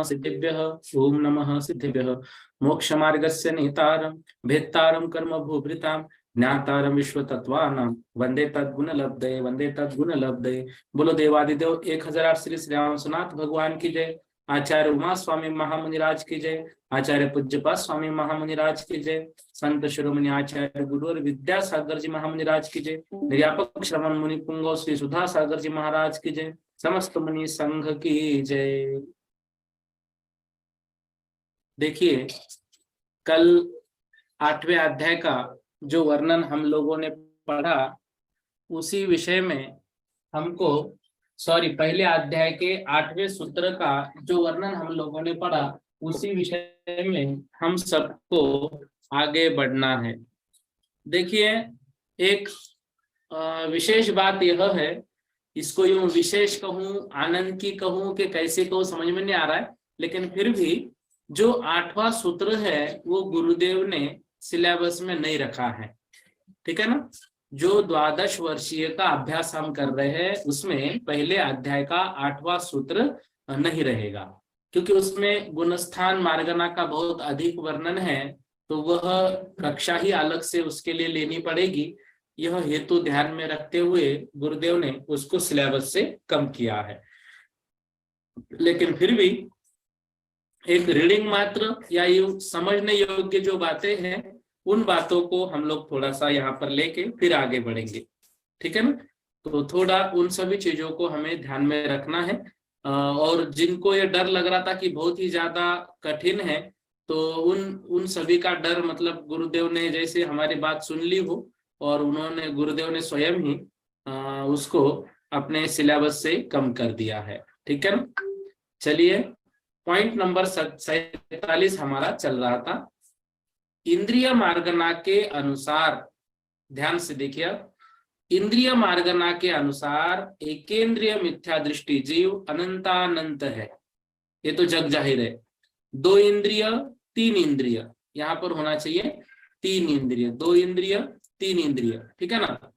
सिद्धिभ्यः ओम नमः सिद्धिभ्यः मोक्षमार्गस्य नेतारं भेत्तारं कर्म भूभृतां ज्ञातारं विश्वतत्त्वानां वंदे तद्गुणलब्धये। बोलो देवादिदेव 1008 श्री राम सनाथ भगवान की जय। आचार्य उमा स्वामी महामुनिराज की जय। आचार्य पूज्यपाद स्वामी महामुनिराज की जय। संत शिरोमणि आचार्य गुरुवर विद्यासागर जी महामुनिराज की जय। निर्यापक श्रवण मुनि पुंगव श्री सुधा सागर जी महाराज की जय। समस्त मुनि संघ की जय। देखिए, कल 8वें अध्याय का जो वर्णन हम लोगों ने पढ़ा, उसी विषय में हमको पहले अध्याय के 8वें सूत्र का जो वर्णन हम लोगों ने पढ़ा, उसी विषय में हम सबको आगे बढ़ना है। देखिए, एक विशेष बात यह है, इसको यूं विशेष कहूं, आनंद की कहूं कि कैसे कहूं, समझ में नहीं आ रहा है, लेकिन फिर भी जो 8वां सूत्र है वो गुरुदेव ने सिलेबस में नहीं रखा है, ठीक है ना। जो 12 वर्षीय का अभ्यास हम कर रहे हैं उसमें पहले अध्याय का 8वां सूत्र नहीं रहेगा, क्योंकि उसमें गुणस्थान मार्गना का बहुत अधिक वर्णन है, तो वह कक्षा ही अलग से उसके लिए लेनी पड़ेगी। यह हेतु ध्यान में रखते हुए गुरुदेव ने उसको सिलेबस से कम किया है। लेकिन फिर भी एक रीडिंग मात्र या यूं समझने योग्य जो बातें हैं, उन बातों को हम लोग थोड़ा सा यहाँ पर लेके फिर आगे बढ़ेंगे, ठीक है ना। तो थोड़ा उन सभी चीजों को हमें ध्यान में रखना है। और जिनको ये डर लग रहा था कि बहुत ही ज्यादा कठिन है, तो उन सभी का डर, मतलब गुरुदेव ने जैसे हमारी बात सुन ली हो और गुरुदेव ने स्वयं ही उसको अपने सिलेबस से कम कर दिया है, ठीक है ना। चलिए, पॉइंट नंबर 47 हमारा चल रहा था, इंद्रिय मार्गना के अनुसार। ध्यान से देखिए, इंद्रिय मार्गना के अनुसार एकेंद्रिय मिथ्या दृष्टि जीव अनंतानंत है। ये तो जग जाहिर है। 2 इंद्रिय 3 इंद्रिय, यहां पर होना चाहिए 3 इंद्रिय, 2 इंद्रिय 3 इंद्रिय, ठीक है ना।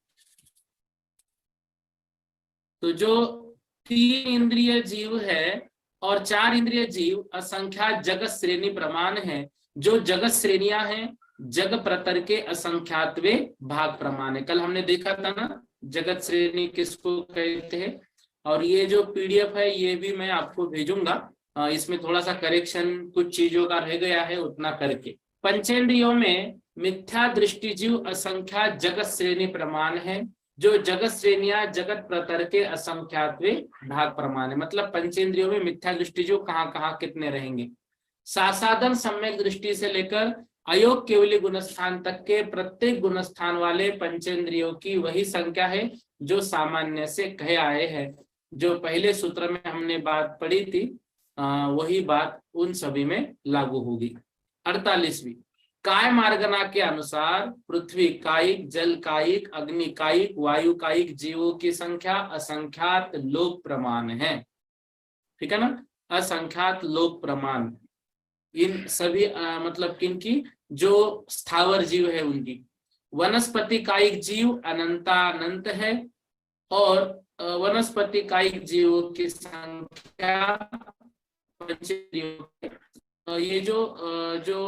तो जो 3 इंद्रिय जीव है और 4 इंद्रिय जीव असंख्यात जगत श्रेणी प्रमाण है। जो जगत श्रेणियां हैं, जग प्रतर के असंख्यातवे भाग प्रमाण है। कल हमने देखा था ना जगत श्रेणी किसको कहते हैं, और ये जो पीडीएफ है ये भी मैं आपको भेजूंगा। इसमें थोड़ा सा करेक्शन कुछ चीजों का रह गया है, उतना करके। पंचेंद्रियों में मिथ्या दृष्टि जीव असंख्यात जगत श्रेणी प्रमाण है। जो जगत श्रेणियां जगत प्रतर के असंख्यातवे भाग प्रमाण है, मतलब पंचेंद्रियों में मिथ्या दृष्टि जो कहाँ कहाँ कितने रहेंगे। सासाधन सम्यक दृष्टि से लेकर अयोग केवली गुणस्थान तक के प्रत्येक गुणस्थान वाले पंचेंद्रियों की वही संख्या है जो सामान्य से कहे आए हैं। जो पहले सूत्र में हमने बात पढ़ी थी, वही बात उन सभी में लागू होगी। 48वीं, काय मार्गना के अनुसार पृथ्वी कायिक, जल कायिक, अग्नि कायिक, वायु कायिक जीवों की संख्या असंख्यात लोक प्रमाण है, ठीक है ना। असंख्यात लोक प्रमाण इन सभी मतलब किनकी, जो स्थावर जीव है उनकी। वनस्पति कायिक जीव अनंतानंत है, और वनस्पति कायिक जीवों की संख्या ये जो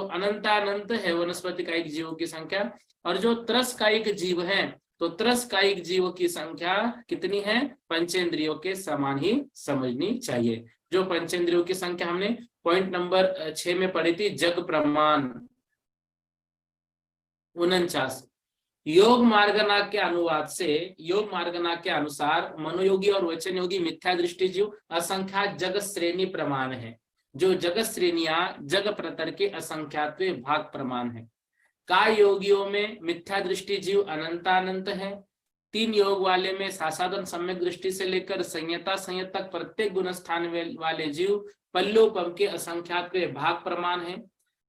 अनंतानंत है वनस्पति कायिक जीवों की संख्या। और जो त्रस कायिक जीव है, तो त्रस कायिक जीवों की संख्या कितनी है, पंचेंद्रियों के समान ही समझनी चाहिए। जो पंचेंद्रियों की संख्या हमने पॉइंट नंबर 6 में पढ़ी थी, जग प्रमाण 49। योग मार्गना के अनुवाद से, योग मार्गना के अनुसार मनोयोगी और वचन योगी मिथ्या दृष्टि जीव असंख्यात जगत श्रेणी प्रमाण है। जो जगत श्रेणियां जग प्रतर के असंख्यातवे भाग प्रमाण है। काय योगियों में मिथ्या दृष्टि जीव अनंतानंत है, तीन योग वाले में सासाधन सम्यक दृष्टि से लेकर संयता संयत तक प्रत्येक गुणस्थान वाले जीव पल्लोपम के असंख्यात वे भाग प्रमाण है।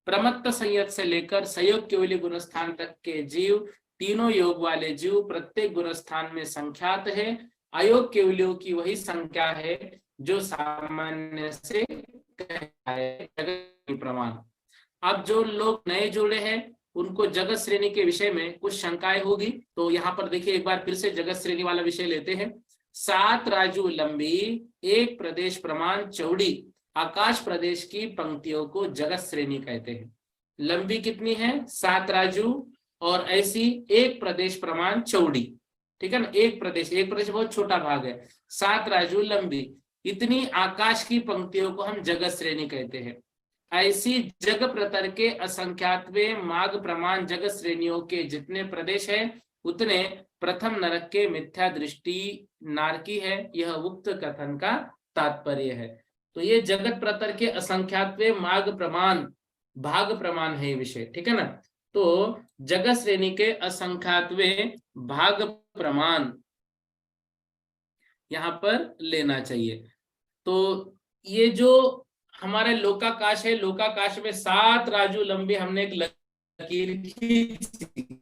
प्रमत्त संयत से लेकर संयोग केवली गुणस्थान तक के जीव तीनों योग वाले जीव प्रत्येक गुणस्थान में संख्यात है। अयोग केवलियों की वही संख्या है जो सामान्य से प्रमाण। अब जो लोग नए जुड़े हैं उनको जगत श्रेणी के विषय में कुछ शंकाएं होगी, तो यहाँ पर देखिए एक बार फिर से जगत श्रेणी वाला विषय लेते हैं। 7 राजू लंबी, 1 प्रदेश प्रमाण चौड़ी आकाश प्रदेश की पंक्तियों को जगत श्रेणी कहते हैं। लंबी कितनी है? 7 राजू, और ऐसी 1 प्रदेश प्रमाण चौड़ी, ठीक है ना। एक प्रदेश बहुत छोटा भाग है, 7 राजू लंबी, इतनी आकाश की पंक्तियों को हम जगत श्रेणी कहते हैं। ऐसी जग प्रतर के असंख्यातवे माग प्रमाण जगत श्रेणियों के जितने प्रदेश है उतने प्रथम नरक के मिथ्या दृष्टि नारकी है। यह उक्त कथन का तात्पर्य है। तो ये जगत प्रतर के असंख्यातवे माग प्रमाण भाग प्रमाण है विषय, ठीक है ना। तो जगत श्रेणी के असंख्यातवे भाग प्रमाण यहां पर लेना चाहिए। तो ये जो हमारे लोकाकाश है, लोकाकाश में 7 राजू लंबी हमने एक लकीर खींची,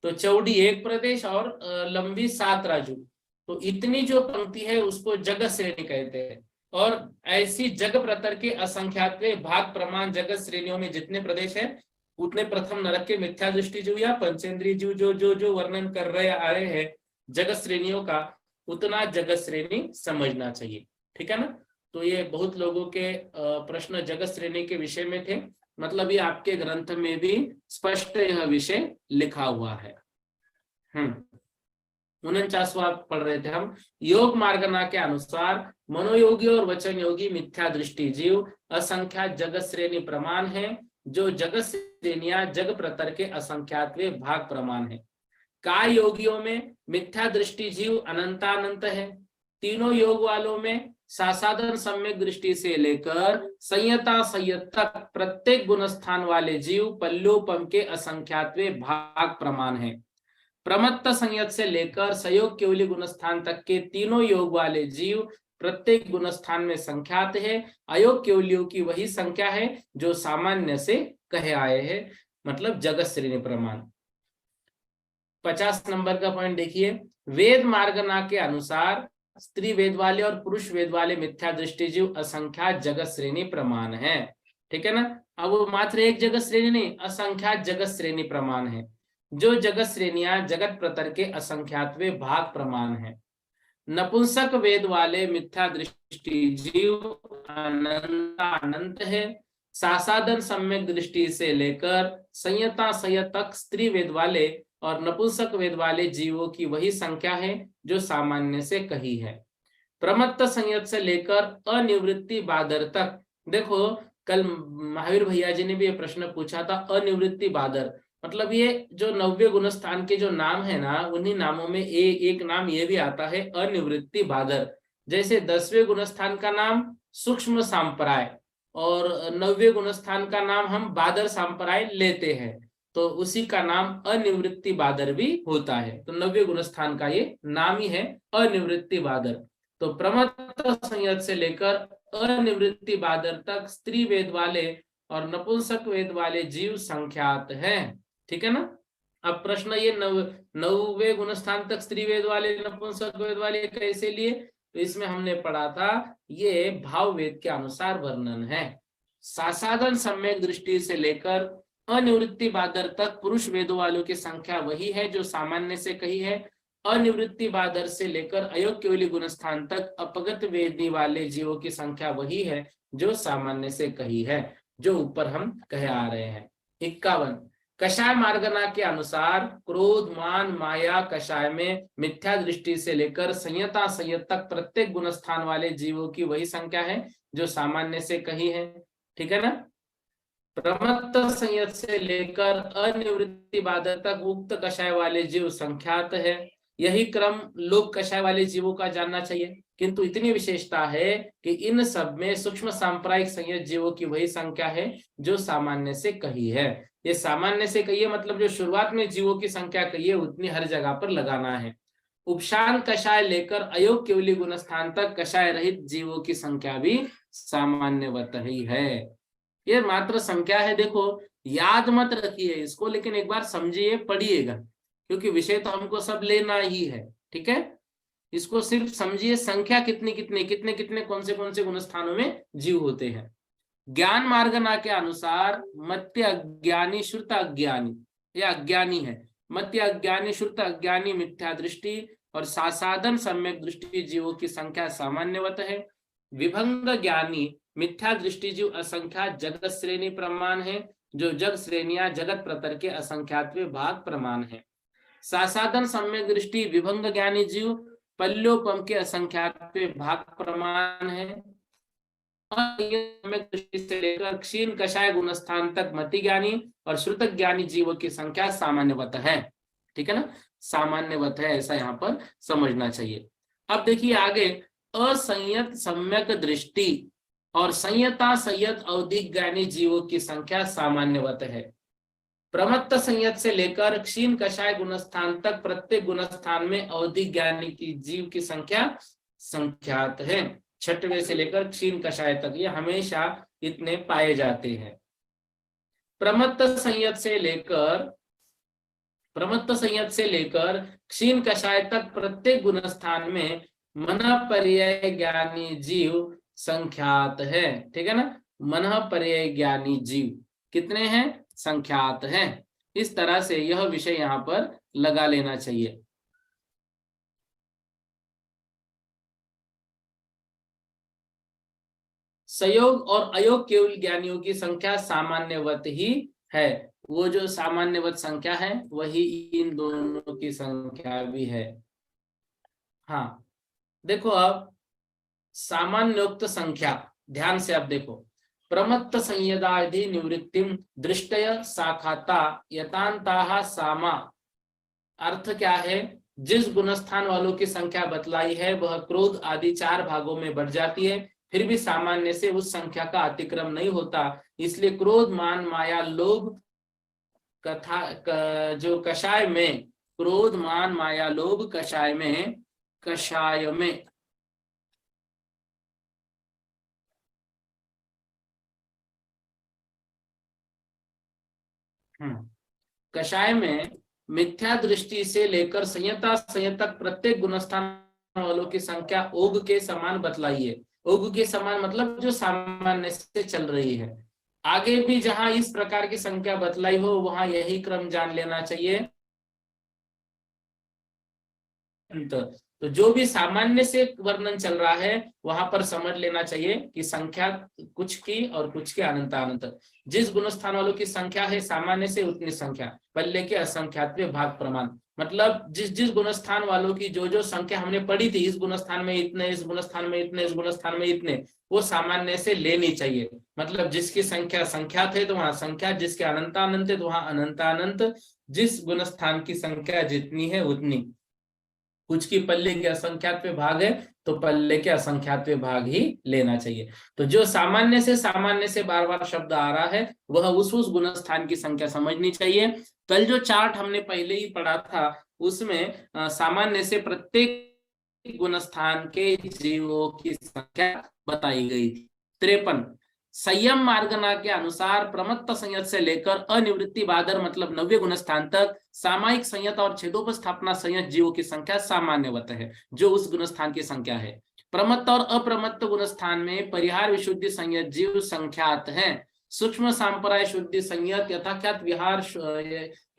तो चौड़ी 1 प्रदेश और लंबी 7 राजू, तो इतनी जो पंक्ति है उसको जगत श्रेणी कहते हैं। और ऐसी जग प्रतर के असंख्यात भाग प्रमाण जगत श्रेणियों में जितने प्रदेश है उतने प्रथम नरक के मिथ्या दृष्टि जीव या पंचेंद्रीय जीव जो वर्णन कर रहे आ रहे हैं जगत श्रेणियों का, उतना जगत श्रेणी समझना चाहिए, ठीक है ना। तो ये बहुत लोगों के प्रश्न जगत श्रेणी के विषय में थे, मतलब ये आपके ग्रंथ में भी स्पष्ट यह विषय लिखा हुआ है। 49वां पढ़ रहे थे हम। योग मार्गना के अनुसार मनोयोगी और वचन योगी मिथ्या दृष्टि जीव असंख्यात जगत श्रेणी प्रमाण है, जो जगत श्रेणियां जग प्रतर के असंख्यात वे भाग प्रमाण है। काय योगियों में मिथ्या दृष्टि जीव अनंतानंत है। तीनों योग वालों में सासाधन सम्यक दृष्टि से लेकर संयता संयत तक प्रत्येक गुणस्थान वाले जीव पल्लोपम के असंख्यातवे भाग प्रमाण है। प्रमत्त संयत से लेकर संयोग केवली गुणस्थान तक के तीनों योग वाले जीव प्रत्येक गुणस्थान में संख्यात है। अयोग केवलियों की वही संख्या है जो सामान्य से कहे आए हैं, मतलब जगत श्रेणी प्रमाण। 50 नंबर का पॉइंट देखिए। वेद मार्गना के अनुसार स्त्री वेद वाले और पुरुष वेद वाले मिथ्या दृष्टि जीव असंख्यात जगत श्रेणी प्रमाण है, ठीक है ना। अब वो मात्र एक जगत श्रेणी नहीं, असंख्यात जगत श्रेणी प्रमाण है। जो जगत श्रेणियां जगत प्रतर के असंख्यात वे भाग प्रमाण है। नपुंसक वेद वाले मिथ्या दृष्टि जीव अनंत है। सासाधन सम्यक दृष्टि से लेकर संयता संयत तक स्त्री वेद वाले और नपुंसक वेद वाले जीवों की वही संख्या है जो सामान्य से कही है। प्रमत्त संयत से लेकर अनिवृत्ति बादर तक, देखो कल महावीर भैया जी ने भी ये प्रश्न पूछा था, अनिवृत्ति बादर मतलब ये जो 90 गुणस्थान के जो नाम है ना, उन्हीं नामों में एक नाम ये भी आता है अनिवृत्ति बादर। जैसे 10वें गुणस्थान का नाम सूक्ष्म सांप्राय और 90वें गुणस्थान का नाम हम बादर सांप्राय लेते हैं, तो उसी का नाम अनिवृत्ति बादर भी होता है। तो 90वें गुणस्थान का ये नाम ही है अनिवृत्ति बादर। तो प्रमत्त संयत से लेकर अनिवृत्ति बादर तक स्त्री वेद वाले और नपुंसक वेद वाले जीव संख्यात हैं, ठीक है ना। अब प्रश्न ये 9वें गुणस्थान तक स्त्री वेद वाले नपुंसक वेद वाले कैसे लिए, तो इसमें हमने पढ़ा था ये भाव वेद के अनुसार वर्णन है। सासाधन सम्यक दृष्टि से लेकर अनिवृत्ति बादर तक पुरुष वेदों वालों की संख्या वही है जो सामान्य से कही है। अनिवृत्ति बादर से लेकर अयोग केवली गुणस्थान तक अपगत वेदी वाले जीवों की संख्या वही है जो सामान्य से कही है, जो ऊपर हम कहे आ रहे हैं। 51 कषाय मार्गना के अनुसार क्रोध मान माया कषाय में मिथ्या दृष्टि से लेकर संयता संयत तक प्रत्येक गुणस्थान वाले जीवों की वही संख्या है जो सामान्य से कही है, ठीक है ना। प्रमत्त संयत से लेकर अनिवृत्ति बादर तक उक्त कषाय वाले जीव संख्यात है। यही क्रम लोक कषाय वाले जीवों का जानना चाहिए, किंतु इतनी विशेषता है कि इन सब में सूक्ष्म सांप्रायिक संयत जीवों की वही संख्या है जो सामान्य से कही है। ये सामान्य से कहिए मतलब जो शुरुआत में जीवों की संख्या कहिए उतनी हर जगह पर लगाना है। उपशांत कषाय लेकर अयोग केवली गुणस्थान तक कषाय रहित जीवों की संख्या भी सामान्यवत ही है। ये मात्र संख्या है, देखो याद मत रखिए इसको, लेकिन एक बार समझिए पढ़िएगा, क्योंकि विषय तो हमको सब लेना ही है। ठीक है, इसको सिर्फ समझिए, संख्या कितनी कितने कितने कितने कौन से गुणस्थानों में जीव होते हैं। ज्ञान मार्गना के अनुसार मत्य अज्ञानी श्रुत अज्ञानी, या अज्ञानी है, मत्य अज्ञानी श्रुत अज्ञानी मिथ्या दृष्टि और सासाधन सम्यक दृष्टि जीवों की संख्या सामान्यवत है। विभंग ज्ञानी मिथ्या दृष्टि जीव असंख्यात जगत श्रेणी प्रमाण है, जो जग श्रेणियां जगत प्रतर के असंख्यात्व भाग प्रमाण है। सासाधन सम्यक दृष्टि विभंग ज्ञानी जीव पल्योपम के असंख्यात्व भाग प्रमाण है। दृष्टि से लेकर क्षीण कषाय गुणस्थान तक मति ज्ञानी और श्रुत ज्ञानी जीवों की संख्या सामान्यवत है। ठीक है ना, सामान्यवत है, ऐसा यहाँ पर समझना चाहिए। अब देखिए आगे, असंयत सम्यक दृष्टि और संयता संयत अवधिक ज्ञानी जीवों की संख्या सामान्यवत है। प्रमत्त संयत से लेकर क्षीण कषाय गुणस्थान तक प्रत्येक गुणस्थान में अवधिक ज्ञानी की जीव की संख्या संख्यात है। छठवें से लेकर क्षीण कषाय तक ये हमेशा इतने पाए जाते हैं। प्रमत्त संयत से लेकर क्षीण कषाय तक प्रत्येक गुणस्थान में मन पर्याय ज्ञानी जीव संख्यात है। ठीक है ना, मन पर्याय ज्ञानी जीव कितने हैं, संख्यात हैं। इस तरह से यह विषय यहाँ पर लगा लेना चाहिए। संयोग और अयोग केवल ज्ञानियों की संख्या सामान्यवत ही है। वो जो सामान्यवत संख्या है वही इन दोनों की संख्या भी है। हाँ देखो, अब सामान्योक्त संख्या ध्यान से अब देखो, प्रमत्त संयदाधि निवृत्तिम दृष्टय साखाता यतांताः सामा, अर्थ क्या है, जिस गुणस्थान वालों की संख्या बतलाई है वह क्रोध आदि 4 भागों में बढ़ जाती है, फिर भी सामान्य से उस संख्या का अतिक्रम नहीं होता। इसलिए क्रोध मान माया लोभ जो कषाय में, क्रोध मान माया लोभ कषाय में कषाय में मिथ्या दृष्टि से लेकर संयता संयत तक प्रत्येक गुणस्थान वालों की संख्या ओग के समान बतलाई है। ओग के समान मतलब जो सामान्य से चल रही है। आगे भी जहां इस प्रकार की संख्या बतलाई हो वहां यही क्रम जान लेना चाहिए। तो जो भी सामान्य से वर्णन चल रहा है वहां पर समझ लेना चाहिए कि संख्या कुछ की और कुछ के अनंत। जिस गुणस्थान वालों की संख्या है सामान्य से उतनी संख्या, पल्ले के असंख्यात्व भाग प्रमाण, मतलब जिस गुणस्थान वालों की जो संख्या हमने पढ़ी थी, इस गुणस्थान में इतने, इस गुणस्थान में इतने, इस गुणस्थान में इतने, वो सामान्य से लेनी चाहिए। मतलब जिसकी संख्या संख्यात है तो वहां संख्या, जिसके अनंतानंत है तो वहां अनंतानंत, जिस गुणस्थान की संख्या जितनी है उतनी। कुछ की पल्ले के असंख्यात्व भाग है तो पल्ले के असंख्यात्व भाग ही लेना चाहिए। तो जो सामान्य से बार बार शब्द आ रहा है वह उस गुणस्थान की संख्या समझनी चाहिए। कल जो चार्ट हमने पहले ही पढ़ा था उसमें सामान्य से प्रत्येक गुणस्थान के जीवों की संख्या बताई गई थी। 53 संयम मार्गना के अनुसार प्रमत्त संयत से लेकर अनिवृत्ति बादर मतलब 90 गुणस्थान तक सामायिक संयत और छेदोपस्थापना संयत जीवों की संख्या सामान्यवत है, जो उस गुणस्थान की संख्या है। प्रमत्त और अप्रमत्त गुणस्थान में परिहार विशुद्धि संयत जीव संख्यात हैं। सूक्ष्म सांपराय शुद्धि संयत यथाख्यात विहार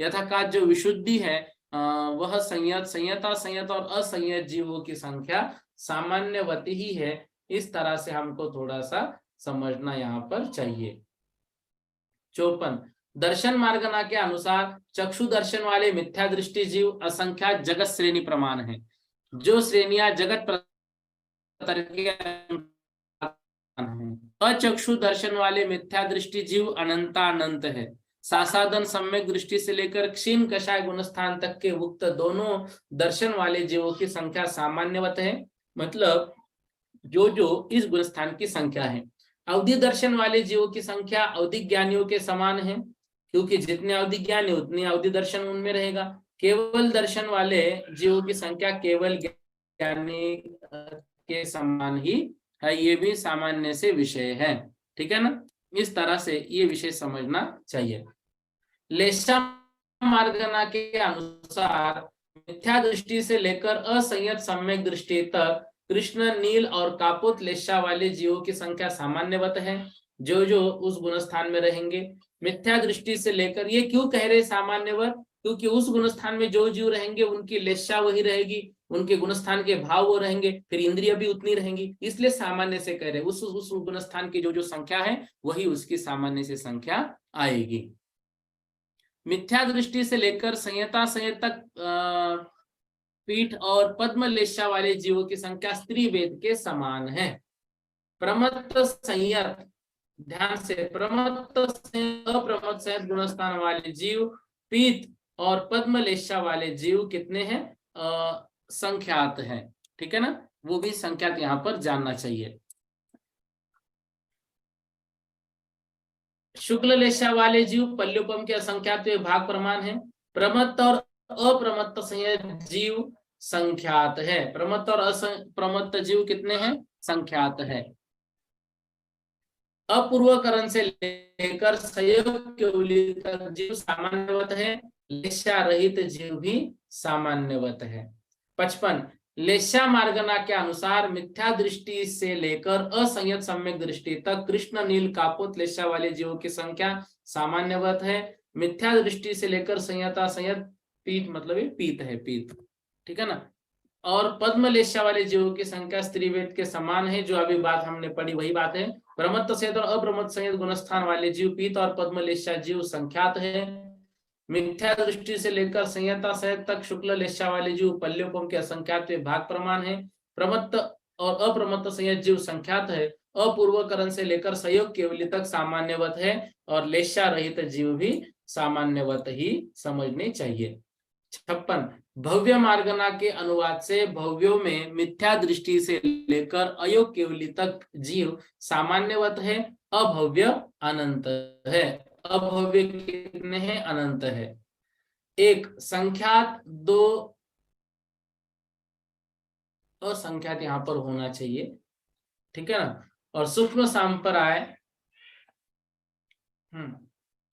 यथाख्यात जो विशुद्धि है वह संयता संयत और असंयत जीवों की संख्या सामान्यवती ही है। इस तरह से हमको थोड़ा सा समझना यहाँ पर चाहिए। 54 दर्शन मार्गना के अनुसार चक्षु दर्शन वाले मिथ्या दृष्टि जीव असंख्यात जगत श्रेणी प्रमाण है। जो श्रेणियां जगत अचक्षु दर्शन वाले मिथ्या दृष्टि जीव अनंतानंत है। सासाधन सम्यक दृष्टि से लेकर क्षीण कषाय गुणस्थान तक के उक्त दोनों दर्शन वाले जीवों की संख्या सामान्यवत है, मतलब जो इस गुणस्थान की संख्या है। अवधि दर्शन वाले जीवों की संख्या अवधि ज्ञानियों के समान है, क्योंकि जितनी अवधि ज्ञान है उतनी अवधि दर्शन उनमें रहेगा। केवल दर्शन वाले जीवों की संख्या केवल ज्ञानी के समान ही है, ये भी सामान्य से विषय है। ठीक है ना, इस तरह से ये विषय समझना चाहिए। लेशा मार्गना के अनुसार मिथ्या दृष्टि से लेकर असंयत सम्यक दृष्टि तक कृष्ण, नील और कापुत लेशा वाले जीवों की संख्या सामान्यवत है, जो जो उस गुणस्थान में रहेंगे। मिथ्या दृष्टि से लेकर, ये क्यों कह रहे सामान्यवत, क्योंकि उस गुणस्थान में जो जीव रहेंगे उनकी लेशा वही रहेगी, उनके गुणस्थान के भाव वो रहेंगे, फिर इंद्रिय भी उतनी रहेंगी, इसलिए सामान्य से कह रहे उस गुणस्थान की जो जो संख्या है वही उसकी सामान्य से संख्या आएगी। मिथ्या दृष्टि से लेकर संयता संयत तक पीठ और पद्म लेशा वाले जीवों की संख्या स्त्री वेद के समान है। प्रमत्त संयत, ध्यान से, प्रमत्त अप्रमत्त संयत गुणस्थान वाले जीव, पीत और पद्म लेशा वाले जीव कितने हैं, संख्यात हैं। ठीक है ना, वो भी संख्यात यहाँ पर जानना चाहिए। शुक्ल लेशा वाले जीव पल्योपम के असंख्यात भाग प्रमाण है। प्रमत्त और अप्रमत्त संयत जीव संख्यात है। प्रमत्त और अप्रमत्त जीव कितने हैं, संख्यात है। अपूर्वकरण से लेकर संयोग केवली तक जीव सामान्यवत है, लेशा रहित जीव भी सामान्यवत है। 55 लेशा मार्गना के अनुसार मिथ्या दृष्टि से लेकर असंयत सम्यक दृष्टि तक कृष्ण, नील, कापुत लेशा वाले जीवों की संख्या सामान्यवत है। मिथ्या दृष्टि से लेकर संयता संयत, पीत मतलब ये पीत है, पीत, ठीक है ना, और पद्म लेशा वाले जीवों की संख्या स्त्रीवेद के समान है। जो अभी बात हमने पढ़ी वही बात है। प्रमत्त संयत और अप्रमत्त संयत गुणस्थान वाले जीव पीत और पद्म लेशा जीव संख्यात है। मिथ्या दृष्टि से लेकर संयता संयत तक शुक्ल लेशा वाले जीव पल्योपम के असंख्यात भाग प्रमाण है। प्रमत्त और अप्रमत्त संयत जीव संख्यात है। अपूर्वकरण से लेकर संयोग केवली तक सामान्यवत है और लेशा रहित जीव भी सामान्यवत ही समझने चाहिए। 56 भव्य मार्गना के अनुवाद से भव्यों में मिथ्या दृष्टि से लेकर अयोग केवली तक जीव सामान्यवत है, अभव्य अनंत है। अभव्य कितने हैं, अनंत है। एक संख्यात, दो असंख्यात यहां पर होना चाहिए, ठीक है ना, और सूक्ष्म सांप्राय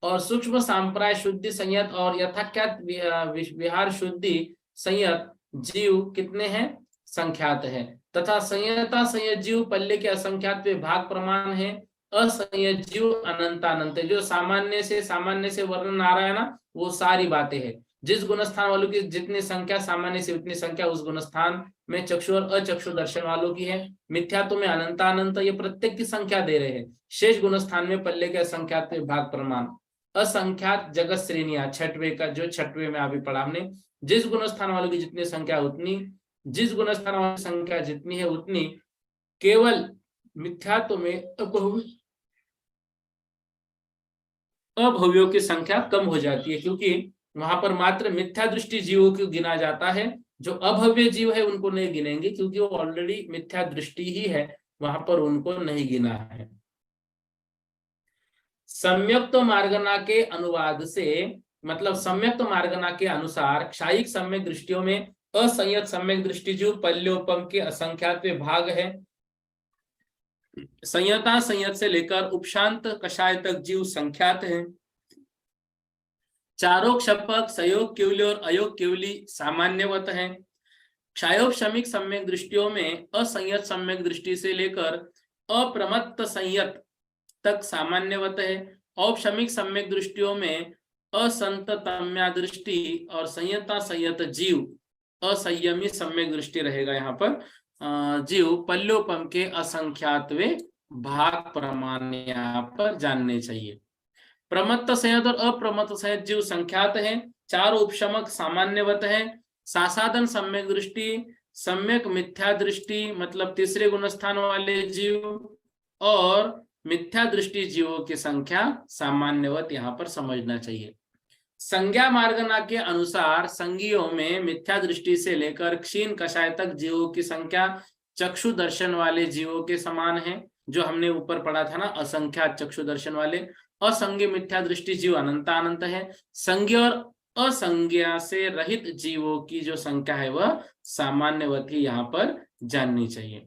और सूक्ष्म सांप्राय शुद्धि संयत और यथाख्यात विहार शुद्धि संयत जीव कितने हैं, संख्यात है। तथा संयता संयत जीव पल्ले के असंख्यात भाग प्रमाण है। असंयत जीव अनंतानंत, जो सामान्य से वर्णन आ रहा है ना, वो सारी बातें हैं। जिस गुणस्थान वालों की जितनी संख्या सामान्य से उतनी संख्या उस गुणस्थान में चक्षु और अचक्षु दर्शन वालों की है। मिथ्यात्व में अनंतानंत, ये प्रत्येक की संख्या दे रहे हैं। शेष गुणस्थान में पल्ले के असंख्यात भाग प्रमाण। असंख्यात जगत श्रेणियां, छठवें का जो छठवें में अभी पढ़ा हमने, जिस गुणस्थान वालों की जितनी संख्या उतनी, जिस गुणस्थान वालों की संख्या जितनी है उतनी, केवल मिथ्यात्व में अभव्यों की संख्या कम हो जाती है, क्योंकि वहां पर मात्र मिथ्या दृष्टि जीवों को गिना जाता है। जो अभव्य जीव है उनको नहीं गिनेंगे, क्योंकि वो ऑलरेडी मिथ्या दृष्टि ही है, वहां पर उनको नहीं गिना है। सम्यक्त मार्गना के अनुवाद से मतलब सम्यक्त मार्गना के अनुसार क्षायिक सम्यक दृष्टियों में असंयत सम्यक दृष्टि जीव पल्योपम के असंख्यात भाग है। संयता संयत से लेकर उपशांत कषाय तक जीव संख्यात है। चारों क्षपक सयोग केवली और अयोग केवली सामान्यवत है। क्षायोपशमिक सम्यक दृष्टियों में असंयत सम्यक दृष्टि से लेकर अप्रमत्त संयत तक सामान्यवत है। औपशमिक सम्यक दृष्टियों में असंततम्या दृष्टि और संयता संयत जीव असंयमी सम्यक दृष्टि रहेगा। यहाँ पर जीव पल्योपम के असंख्यातवे भाग प्रमाण यहाँ पर जानने चाहिए। प्रमत्त संयत और अप्रमत्त संयत जीव संख्यात है। चार उपशमक सामान्यवत है। सासाधन सम्यक दृष्टि, सम्यक मिथ्या दृष्टि मतलब तीसरे गुणस्थान वाले जीव और मिथ्या दृष्टि जीवों की संख्या सामान्यवत यहाँ पर समझना चाहिए। संज्ञा मार्गना के अनुसार संज्ञियों में मिथ्या दृष्टि से लेकर क्षीण कषाय तक जीवों की संख्या चक्षु दर्शन वाले जीवों के समान है, जो हमने ऊपर पढ़ा था ना, असंख्यात चक्षु दर्शन वाले। असंज्ञ मिथ्या दृष्टि जीव अनंतानंत है। संज्ञ और असंज्ञा से रहित जीवों की जो संख्या है वह सामान्यवत ही यहाँ पर जाननी चाहिए।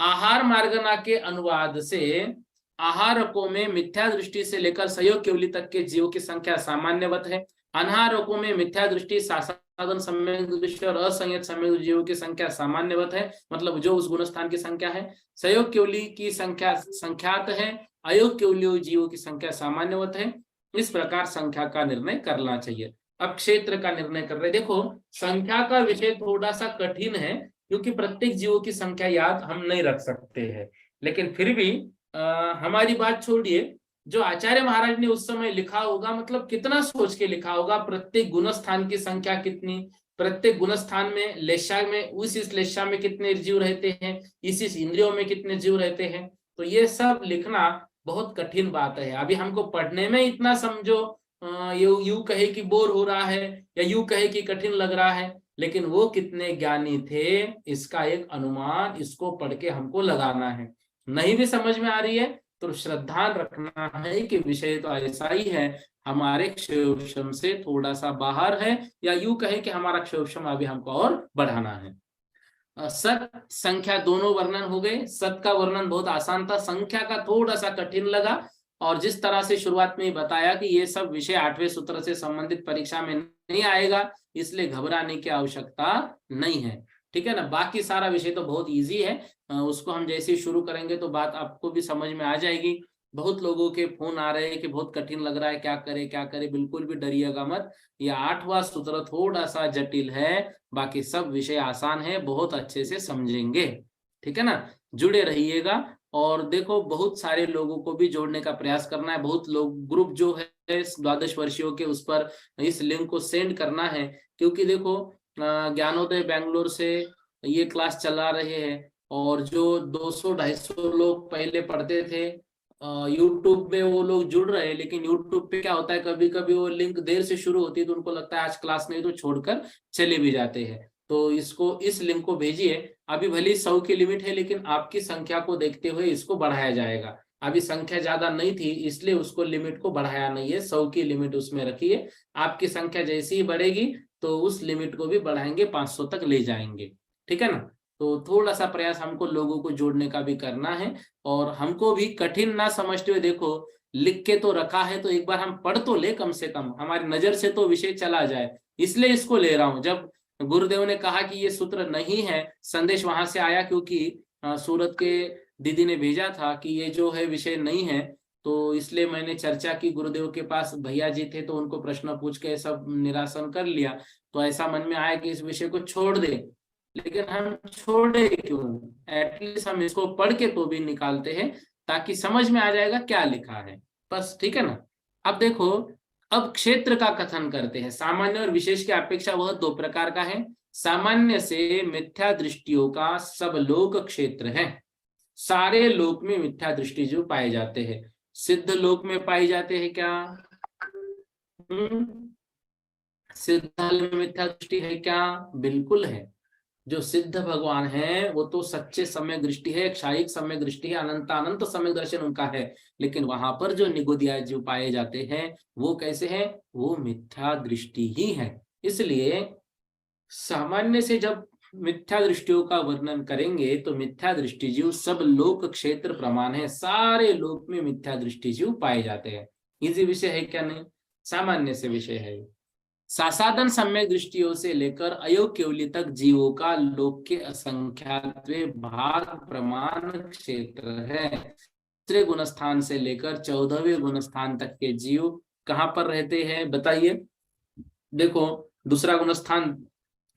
आहार मार्गना के अनुवाद से आहारकों में मिथ्या दृष्टि से लेकर सहयोग केवली तक के जीवों की संख्या सामान्यवत है। अनाहारकों में मिथ्या दृष्टि, साधन सम्यक दृष्टि और असंयत सम्यक जीवों की संख्या सामान्यवत है, मतलब जो उस गुणस्थान की संख्या है। सहयोग केवली की संख्या संख्यात है, अयोग केवली जीवों की संख्या सामान्यवत है। इस प्रकार संख्या का निर्णय करना चाहिए। अब क्षेत्र का निर्णय कर रहे, देखो संख्या का विषय थोड़ा सा कठिन है क्योंकि प्रत्येक जीवों की संख्या याद हम नहीं रख सकते हैं, लेकिन फिर भी हमारी बात छोड़िए, जो आचार्य महाराज ने उस समय लिखा होगा, मतलब कितना सोच के लिखा होगा, प्रत्येक गुणस्थान की संख्या कितनी, प्रत्येक गुणस्थान में लेशा में इस लेशा में कितने जीव रहते हैं, इस इंद्रियों में कितने जीव रहते हैं, तो ये सब लिखना बहुत कठिन बात है। अभी हमको पढ़ने में इतना समझो यू कहे कि बोर हो रहा है या यू कहे कि कठिन लग रहा है, लेकिन वो कितने ज्ञानी थे इसका एक अनुमान इसको पढ़ के हमको लगाना है। नहीं भी समझ में आ रही है तो श्रद्धा रखना है कि विषय तो ऐसा ही है, हमारे क्षयोक्षम से थोड़ा सा बाहर है, या यूं कहे कि हमारा क्षयोक्षम अभी हमको और बढ़ाना है। सत संख्या दोनों वर्णन हो गए। सत का वर्णन बहुत आसान था, संख्या का थोड़ा सा कठिन लगा, और जिस तरह से शुरुआत में ही बताया कि ये सब विषय 8वें सूत्र से संबंधित परीक्षा में नहीं आएगा, इसलिए घबराने की आवश्यकता नहीं है, ठीक है ना। बाकी सारा विषय तो बहुत इजी है, उसको हम जैसे ही शुरू करेंगे तो बात आपको भी समझ में आ जाएगी। बहुत लोगों के फोन आ रहे हैं कि बहुत कठिन लग रहा है, क्या करे, बिल्कुल भी डरिएगा मत। यह 8वां सूत्र थोड़ा सा जटिल है, बाकी सब विषय आसान है, बहुत अच्छे से समझेंगे, ठीक है ना। जुड़े रहिएगा, और देखो बहुत सारे लोगों को भी जोड़ने का प्रयास करना है। बहुत लोग ग्रुप जो है 12 वर्षियों के, उस पर इस लिंक को सेंड करना है, क्योंकि देखो ज्ञानोदय बेंगलोर से ये क्लास चला रहे हैं, और जो 200-250 लोग पहले पढ़ते थे यूट्यूब पे वो लोग जुड़ रहे हैं, लेकिन यूट्यूब पे क्या होता है, कभी कभी वो लिंक देर से शुरू होती है तो उनको लगता है आज क्लास नहीं, तो छोड़कर चले भी जाते हैं। तो इस लिंक को भेजिए। अभी भले 100 की लिमिट है, लेकिन आपकी संख्या को देखते हुए इसको बढ़ाया जाएगा। अभी संख्या ज्यादा नहीं थी इसलिए उसको लिमिट को बढ़ाया नहीं है, 100 की लिमिट उसमें रखिए। आपकी संख्या जैसी ही बढ़ेगी तो उस लिमिट को भी बढ़ाएंगे, 500 तक ले जाएंगे, ठीक है ना। तो थोड़ा सा प्रयास हमको लोगों को जोड़ने का भी करना है, और हमको भी कठिन ना समझते हुए, देखो लिख के तो रखा है तो एक बार हम पढ़ तो ले, कम से कम हमारी नजर से तो विषय चला जाए, इसलिए इसको ले रहा हूं। जब गुरुदेव ने कहा कि ये सूत्र नहीं है, संदेश वहां से आया क्योंकि सूरत के दीदी ने भेजा था कि ये जो है विषय नहीं है, तो इसलिए मैंने चर्चा की, गुरुदेव के पास भैया जी थे तो उनको प्रश्न पूछ के सब निरासन कर लिया। तो ऐसा मन में आया कि इस विषय को छोड़ दे, लेकिन हम छोड़े क्यों, एटलीस्ट हम इसको पढ़ के तो भी निकालते हैं ताकि समझ में आ जाएगा क्या लिखा है, बस, ठीक है ना। अब देखो, अब क्षेत्र का कथन करते हैं। सामान्य और विशेष की अपेक्षा वह 2 प्रकार का है। सामान्य से मिथ्या दृष्टियों का सब लोक क्षेत्र है। सारे लोक में मिथ्या दृष्टि जो पाए जाते हैं, सिद्ध लोक में पाए जाते हैं क्या? सिद्ध में मिथ्या दृष्टि है क्या? बिल्कुल है। जो सिद्ध भगवान है वो तो सच्चे सम्यक दृष्टि है, क्षायिक सम्यक दृष्टि है, अनंत सम्यक दर्शन उनका है, लेकिन वहां पर जो निगोदिया जो पाए जाते हैं वो कैसे हैं? वो मिथ्या दृष्टि ही है। इसलिए सामान्य से जब मिथ्या दृष्टियों का वर्णन करेंगे तो मिथ्या दृष्टि जीव सब लोक क्षेत्र प्रमाण है, सारे लोक में मिथ्या दृष्टि जीव पाए जाते हैं। इजी विषय है क्या? नहीं, सामान्य से विषय है। सासाधन सम्यक दृष्टियों से लेकर अयोग केवली तक जीवों का लोक के असंख्यात्वे भाग प्रमाण क्षेत्र है। दूसरे गुणस्थान से लेकर 14वें गुणस्थान तक के जीव कहाँ पर रहते हैं बताइए? देखो दूसरा गुणस्थान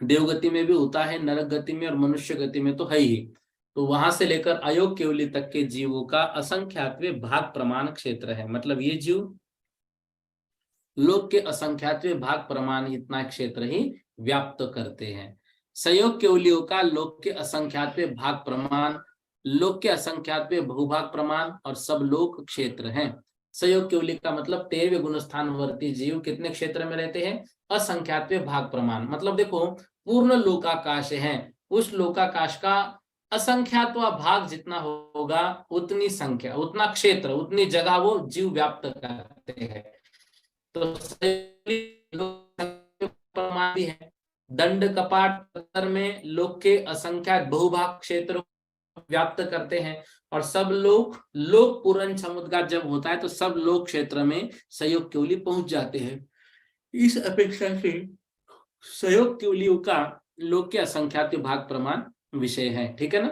देवगति में भी होता है, नरक गति में और मनुष्य गति में तो है ही। तो वहां से लेकर अयोग केवली तक के जीवों का असंख्यात्वे भाग प्रमाण क्षेत्र है, मतलब ये जीव लोक के असंख्यात्वे भाग प्रमाण इतना क्षेत्र ही व्याप्त करते हैं। संयोग केवलियों का लोक के असंख्यात्वे भाग प्रमाण, लोक के असंख्यात्वे बहुभाग प्रमाण और सब लोक क्षेत्र हैं। संयोग केवली का मतलब 13वें गुणस्थान वर्ती जीव कितने क्षेत्र में रहते हैं? असंख्यात्वे भाग प्रमाण। मतलब देखो पूर्ण लोकाकाश है, उस लोकाकाश का असंख्यात्वा भाग जितना होगा उतनी संख्या, उतना क्षेत्र, उतनी जगह वो जीव व्याप्त करते हैं। तो प्रमाण भी है। दंड कपाट पत्थर में लोक के असंख्यात बहुभाग क्षेत्र व्याप्त करते हैं, और सब लोक पूर्ण समुद्र जब होता है तो सब लोक क्षेत्र में सहयोग केवली पहुंच जाते हैं। इस अपेक्षा से सहयोग केवलियों का लोक के असंख्यात भाग प्रमाण विषय है। ठीक है ना।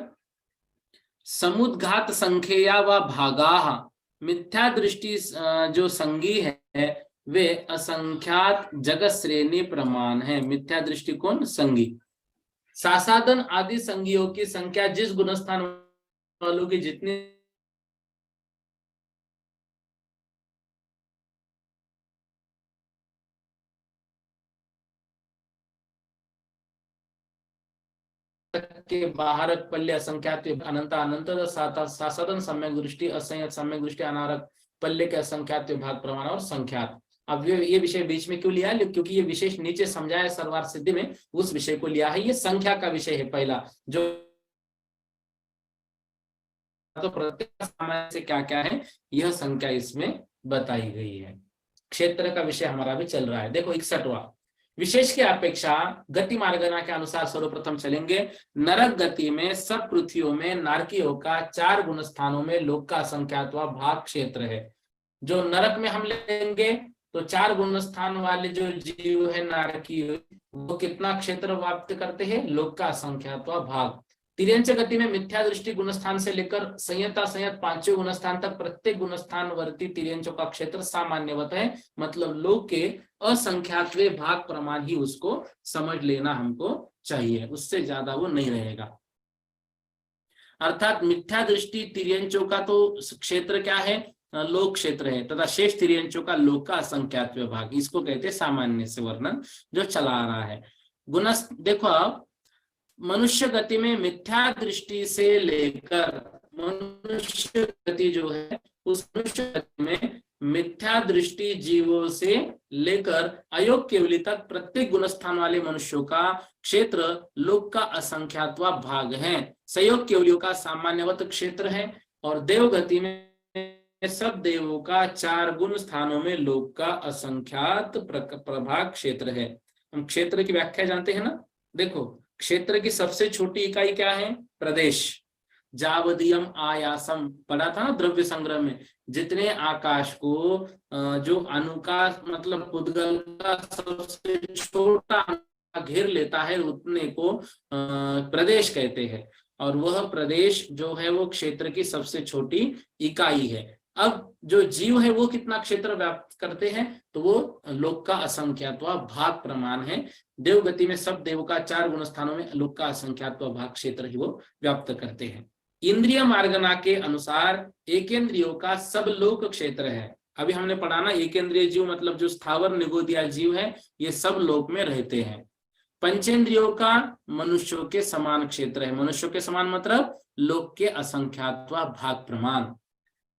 समुद्घात संख्या व भागाः मिथ्या दृष्टि जो संगी है वे असंख्यात जगत श्रेणी प्रमाण है। मिथ्या दृष्टिकोण संगी, सासादन आदि संगियों की संख्या जिस गुणस्थान वालों की जितनी के बाहरक पल्य असंख्यात अनंत अनंत सासादन सम्यक दृष्टि असंयत सम्यक दृष्टि अनारक पल्य के असंख्यात भाग प्रमाण और संख्यात। अब ये विषय बीच में क्यों लिया है, क्योंकि ये विशेष नीचे समझाया सर्वार्थ सिद्धि में, उस विषय को लिया है। ये संख्या का विषय है पहला, जो तो प्रत्येक सामान्य से क्या क्या है यह संख्या इसमें बताई गई है। क्षेत्र का विषय हमारा भी चल रहा है। देखो 61वां, विशेष की अपेक्षा गति मार्गना के अनुसार सर्वप्रथम चलेंगे। नरक गति में सब पृथ्वियों में नारकियों का 4 गुण स्थानों में लोक का असंख्यात्वा भाग क्षेत्र है। जो नरक में हम लेंगे तो 4 गुण स्थान वाले जो जीव है नारकीय, वो कितना क्षेत्र व्याप्त करते हैं, लोक का असंख्यात्वा भाग। तिर्यंच गति में मिथ्या दृष्टि गुणस्थान से लेकर संयता संयत 5वें गुणस्थान तक प्रत्येक गुणस्थान वर्ती तिर्यंचों का क्षेत्र सामान्यवत है, मतलब लोक के असंख्यातवे भाग प्रमाण ही उसको समझ लेना हमको चाहिए, उससे ज्यादा वो नहीं रहेगा। अर्थात मिथ्या दृष्टि तिर्यंचों का तो क्षेत्र क्या है, लोक क्षेत्र है, तथा शेष तिर्यंचों का लोक का असंख्यातवे भाग, इसको कहते हैं सामान्य से वर्णन जो चला आ रहा है। गुण देखो अब मनुष्य गति में मिथ्या दृष्टि से लेकर मनुष्य गति जो है उस मनुष्य गति में मिथ्या दृष्टि जीवों से लेकर अयोग केवली तक प्रत्येक गुणस्थान वाले मनुष्यों का क्षेत्र लोक का असंख्यात्वा भाग है, संयोग केवलियों का सामान्यवत क्षेत्र है, और देव गति में सब देवों का 4 गुण स्थानों में लोक का असंख्यात प्रभाग क्षेत्र है। हम क्षेत्र की व्याख्या जानते हैं ना। देखो क्षेत्र की सबसे छोटी इकाई क्या है, प्रदेश। जावदीयम आयासम पढ़ा था ना द्रव्य संग्रह में, जितने आकाश को जो अनुकाश मतलब पुद्गल का सबसे छोटा घेर लेता है उतने को प्रदेश कहते हैं, और वह प्रदेश जो है वो क्षेत्र की सबसे छोटी इकाई है। अब जो जीव है वो कितना क्षेत्र व्याप्त करते हैं, तो वो लोक का असंख्यात्वा भाग प्रमाण है। देव गति में सब देव का 4 गुण स्थानों में लोक का असंख्यात्वा भाग क्षेत्र ही वो व्याप्त करते हैं। इंद्रिय मार्गना के अनुसार एकेंद्रियों का सब लोक क्षेत्र है। अभी हमने पढ़ा ना, एकेंद्रिय जीव मतलब जो स्थावर निगोदिया जीव है ये सब लोक में रहते हैं। पंचेंद्रियों का मनुष्यों के समान क्षेत्र है, मनुष्यों के समान मतलब लोक के असंख्यात्वा भाग प्रमाण।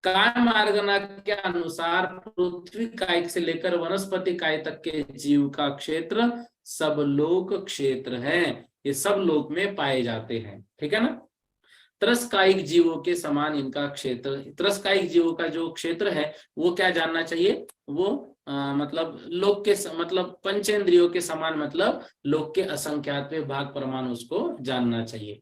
काय मार्गना के अनुसार पृथ्वी कायिक से लेकर वनस्पति काय तक के जीव का क्षेत्र सब लोक क्षेत्र है, ये सब लोक में पाए जाते हैं। ठीक है ना। त्रस्कायिक जीवों के समान इनका क्षेत्र, त्रस्कायिक जीवों का जो क्षेत्र है वो क्या जानना चाहिए, वो मतलब लोक के मतलब पंचेंद्रियों के समान मतलब लोक के असंख्यात भाग प्रमाण उसको जानना चाहिए।